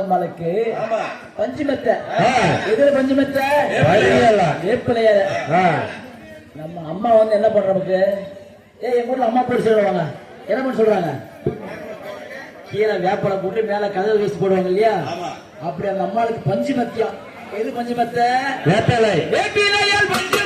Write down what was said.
அம்மாளுக்கு பஞ்சுமெத்த. எதுல பஞ்சுமெத்த? வேப்பிலைய. நம்ம அம்மா வந்து என்ன பண்றதுக்கு எங்க ஊர்ல அம்மா போட்டு சொல்லுவாங்க. என்ன பண்ண சொல்றாங்க? கீழே வேப்பலை போட்டு மேல கதவு வீசி போடுவாங்க இல்லையா? அப்படி அந்த அம்மாளுக்கு பஞ்சு மத்தியம். எது பஞ்சு மத்த? வேப்பிலை. வேப்பிலையால் பஞ்சு